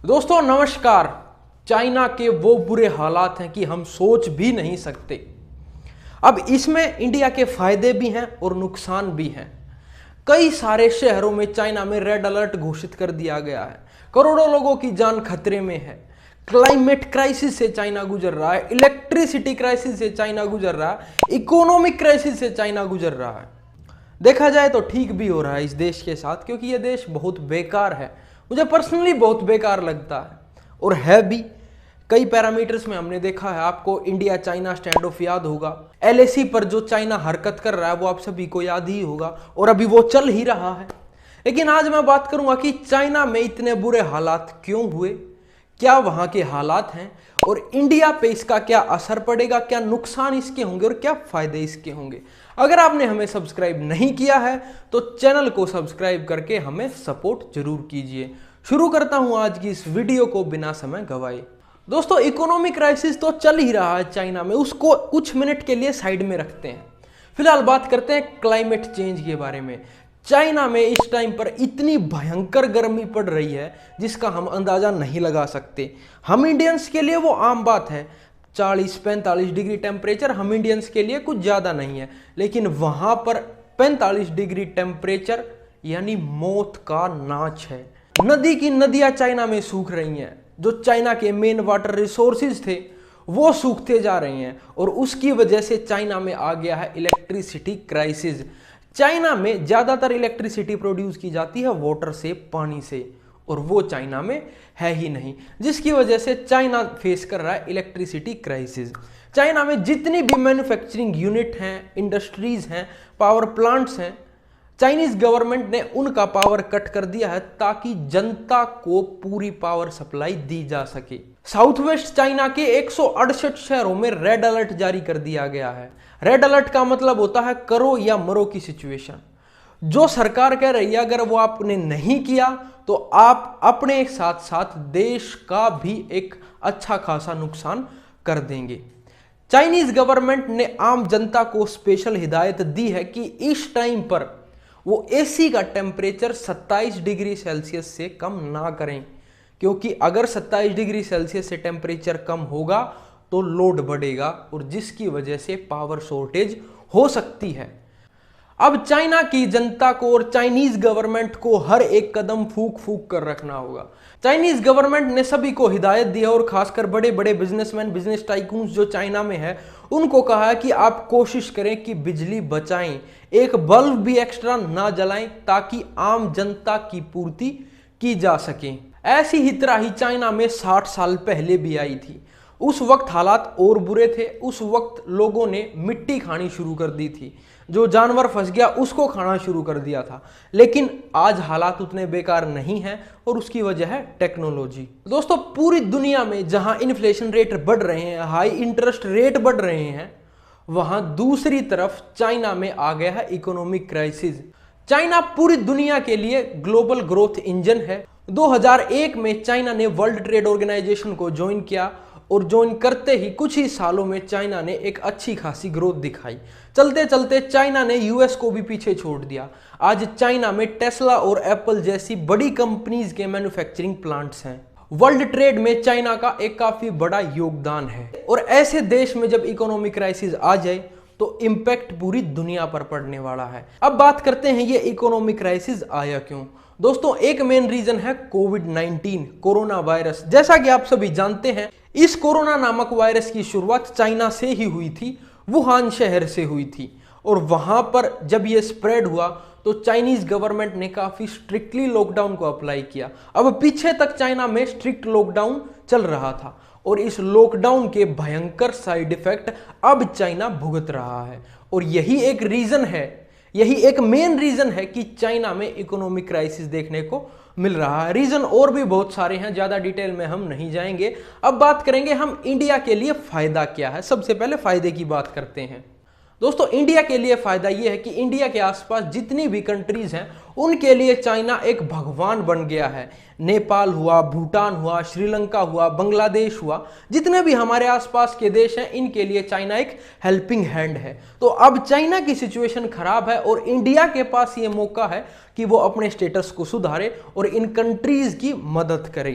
दोस्तों नमस्कार। चाइना के वो बुरे हालात हैं कि हम सोच भी नहीं सकते। अब इसमें इंडिया के फायदे भी हैं और नुकसान भी हैं। कई सारे शहरों में चाइना में रेड अलर्ट घोषित कर दिया गया है। करोड़ों लोगों की जान खतरे में है। क्लाइमेट क्राइसिस से चाइना गुजर रहा है, इलेक्ट्रिसिटी क्राइसिस से चाइना गुजर रहा है, इकोनॉमिक क्राइसिस से चाइना गुजर रहा है। देखा जाए तो ठीक भी हो रहा है इस देश के साथ, क्योंकि यह देश बहुत बेकार है। मुझे पर्सनली बहुत बेकार लगता है और है भी। कई पैरामीटर्स में हमने देखा है। आपको इंडिया चाइना स्टैंड ऑफ याद होगा। एलएसी पर जो चाइना हरकत कर रहा है वो आप सभी को याद ही होगा और अभी वो चल ही रहा है। लेकिन आज मैं बात करूंगा कि चाइना में इतने बुरे हालात क्यों हुए, क्या वहां के हालात हैं और इंडिया पे इसका क्या असर पड़ेगा, क्या नुकसान इसके होंगे और क्या फायदे इसके होंगे। अगर आपने हमें सब्सक्राइब नहीं किया है तो चैनल को सब्सक्राइब करके हमें सपोर्ट जरूर कीजिए। शुरू करता हूं आज की इस वीडियो को बिना समय गवाए। दोस्तों, इकोनॉमिक क्राइसिस तो चल ही रहा है चाइना में, उसको कुछ मिनट के लिए साइड में रखते हैं। फिलहाल बात करते हैं क्लाइमेट चेंज के बारे में। चाइना में इस टाइम पर इतनी भयंकर गर्मी पड़ रही है जिसका हम अंदाजा नहीं लगा सकते। हम इंडियंस के लिए वो आम बात है, 40-45 डिग्री टेम्परेचर हम इंडियंस के लिए कुछ ज़्यादा नहीं है, लेकिन वहाँ पर 45 डिग्री टेम्परेचर यानी मौत का नाच है। नदी की नदियाँ चाइना में सूख रही हैं। जो चाइना के मेन वाटर रिसोर्सेज थे वो सूखते जा रहे हैं और उसकी वजह से चाइना में आ गया है इलेक्ट्रिसिटी क्राइसिस। चाइना में ज़्यादातर इलेक्ट्रिसिटी प्रोड्यूस की जाती है वाटर से, पानी से, और वो चाइना में है ही नहीं, जिसकी वजह से चाइना फेस कर रहा है इलेक्ट्रिसिटी क्राइसिस। चाइना में जितनी भी मैन्युफैक्चरिंग यूनिट हैं, इंडस्ट्रीज हैं, पावर प्लांट्स हैं, चाइनीज गवर्नमेंट ने उनका पावर कट कर दिया है ताकि जनता को पूरी पावर सप्लाई दी जा सके। साउथ वेस्ट चाइना के 168 शहरों में रेड अलर्ट जारी कर दिया गया है। रेड अलर्ट का मतलब होता है करो या मरो की सिचुएशन। जो सरकार कह रही है अगर वो आपने नहीं किया तो आप अपने साथ साथ देश का भी एक अच्छा खासा नुकसान कर देंगे। चाइनीज गवर्नमेंट ने आम जनता को स्पेशल हिदायत दी है कि इस टाइम पर वो एसी का टेम्परेचर 27 डिग्री सेल्सियस से कम ना करें, क्योंकि अगर 27 डिग्री सेल्सियस से टेम्परेचर कम होगा तो लोड बढ़ेगा और जिसकी वजह से पावर शॉर्टेज हो सकती है। अब चाइना की जनता को और चाइनीज गवर्नमेंट को हर एक कदम फूंक फूंक कर रखना होगा। चाइनीज गवर्नमेंट ने सभी को हिदायत दी है और खासकर बड़े बड़े बिजनेसमैन, बिजनेस टाइकून्स जो चाइना में है, उनको कहा है कि आप कोशिश करें कि बिजली बचाएं, एक बल्ब भी एक्स्ट्रा ना जलाएं ताकि आम जनता की पूर्ति की जा सके। ऐसी ही तरह ही चाइना में 60 साल पहले भी आई थी। उस वक्त हालात और बुरे थे। उस वक्त लोगों ने मिट्टी खानी शुरू कर दी थी, जो जानवर फंस गया उसको खाना शुरू कर दिया था। लेकिन आज हालात उतने बेकार नहीं हैं और उसकी वजह है टेक्नोलॉजी। दोस्तों, पूरी दुनिया में जहां इन्फ्लेशन रेट बढ़ रहे हैं, हाई इंटरेस्ट रेट बढ़ रहे हैं, वहां दूसरी तरफ चाइना में आ गया है इकोनॉमिक क्राइसिस। चाइना पूरी दुनिया के लिए ग्लोबल ग्रोथ इंजन है। 2001 में चाइना ने वर्ल्ड ट्रेड ऑर्गेनाइजेशन को ज्वाइन किया और ज्वाइन करते ही कुछ ही सालों में चाइना ने एक अच्छी खासी ग्रोथ दिखाई। चलते चलते चाइना ने यूएस को भी पीछे छोड़ दिया। आज चाइना में टेस्ला और एप्पल जैसी बड़ी कंपनीज के मैन्युफैक्चरिंग प्लांट्स हैं। वर्ल्ड ट्रेड में चाइना का एक काफी बड़ा योगदान है और ऐसे देश में जब इकोनॉमिक क्राइसिस आ जाए तो इंपैक्ट पूरी दुनिया पर पड़ने वाला है। अब बात करते हैं ये इकोनॉमिक क्राइसिस आया क्यों। दोस्तों, एक मेन रीजन है कोविड-19, कोरोना वायरस। जैसा कि आप सभी जानते हैं, इस कोरोना नामक वायरस की शुरुआत चाइना से ही हुई थी, वुहान शहर से हुई थी। और वहां पर जब ये स्प्रेड हुआ तो चाइनीज गवर्नमेंट ने काफी स्ट्रिक्टली लॉकडाउन को अप्लाई किया। अब पीछे तक चाइना में स्ट्रिक्ट लॉकडाउन चल रहा था और इस लॉकडाउन के भयंकर साइड इफेक्ट अब चाइना भुगत रहा है। और यही एक रीजन है, यही एक मेन रीजन है कि चाइना में इकोनॉमिक क्राइसिस देखने को मिल रहा है। रीजन और भी बहुत सारे हैं, ज्यादा डिटेल में हम नहीं जाएंगे। अब बात करेंगे हम इंडिया के लिए फायदा क्या है। सबसे पहले फायदे की बात करते हैं। दोस्तों, इंडिया के लिए फायदा यह है कि इंडिया के आसपास जितनी भी कंट्रीज हैं उनके लिए चाइना एक भगवान बन गया है। नेपाल हुआ, भूटान हुआ, श्रीलंका हुआ, बांग्लादेश हुआ, जितने भी हमारे आसपास के देश हैं इनके लिए चाइना एक हेल्पिंग हैंड है। तो अब चाइना की सिचुएशन खराब है और इंडिया के पास ये मौका है कि वो अपने स्टेटस को सुधारे और इन कंट्रीज की मदद करे।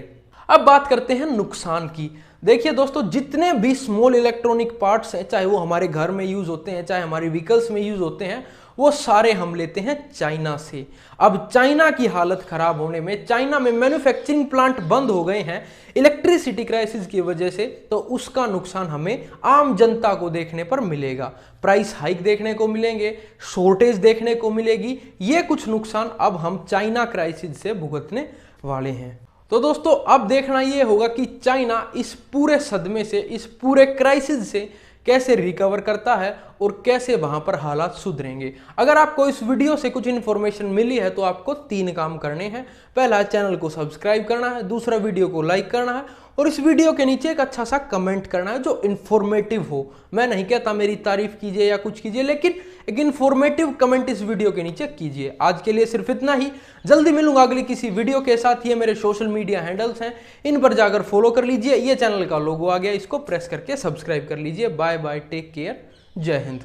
अब बात करते हैं नुकसान की। देखिए दोस्तों, जितने भी स्मॉल इलेक्ट्रॉनिक पार्ट्स हैं, चाहे वो हमारे घर में यूज होते हैं, चाहे हमारी व्हीकल्स में यूज होते हैं, वो सारे हम लेते हैं चाइना से। अब चाइना की हालत खराब होने में, चाइना में मैन्युफैक्चरिंग प्लांट बंद हो गए हैं इलेक्ट्रिसिटी क्राइसिस की वजह से, तो उसका नुकसान हमें आम जनता को देखने पर मिलेगा। प्राइस हाइक देखने को मिलेंगे, शॉर्टेज देखने को मिलेगी। ये कुछ नुकसान अब हम चाइना क्राइसिस से भुगतने वाले हैं। तो दोस्तों, अब देखना यह होगा कि चाइना इस पूरे सदमे से, इस पूरे क्राइसिस से कैसे रिकवर करता है और कैसे वहां पर हालात सुधरेंगे। अगर आपको इस वीडियो से कुछ इन्फॉर्मेशन मिली है तो आपको 3 काम करने हैं। पहला, चैनल को सब्सक्राइब करना है, दूसरा, वीडियो को लाइक करना है, और इस वीडियो के नीचे एक अच्छा सा कमेंट करना है जो इन्फॉर्मेटिव हो। मैं नहीं कहता मेरी तारीफ कीजिए या कुछ कीजिए, लेकिन एक इन्फॉर्मेटिव कमेंट इस वीडियो के नीचे कीजिए। आज के लिए सिर्फ इतना ही। जल्दी मिलूंगा अगली किसी वीडियो के साथ। ये मेरे सोशल मीडिया हैंडल्स हैं, इन पर जाकर फॉलो कर लीजिए। ये चैनल का लोगो आ गया, इसको प्रेस करके सब्सक्राइब कर लीजिए। बाय बाय, टेक केयर, जय हिंद।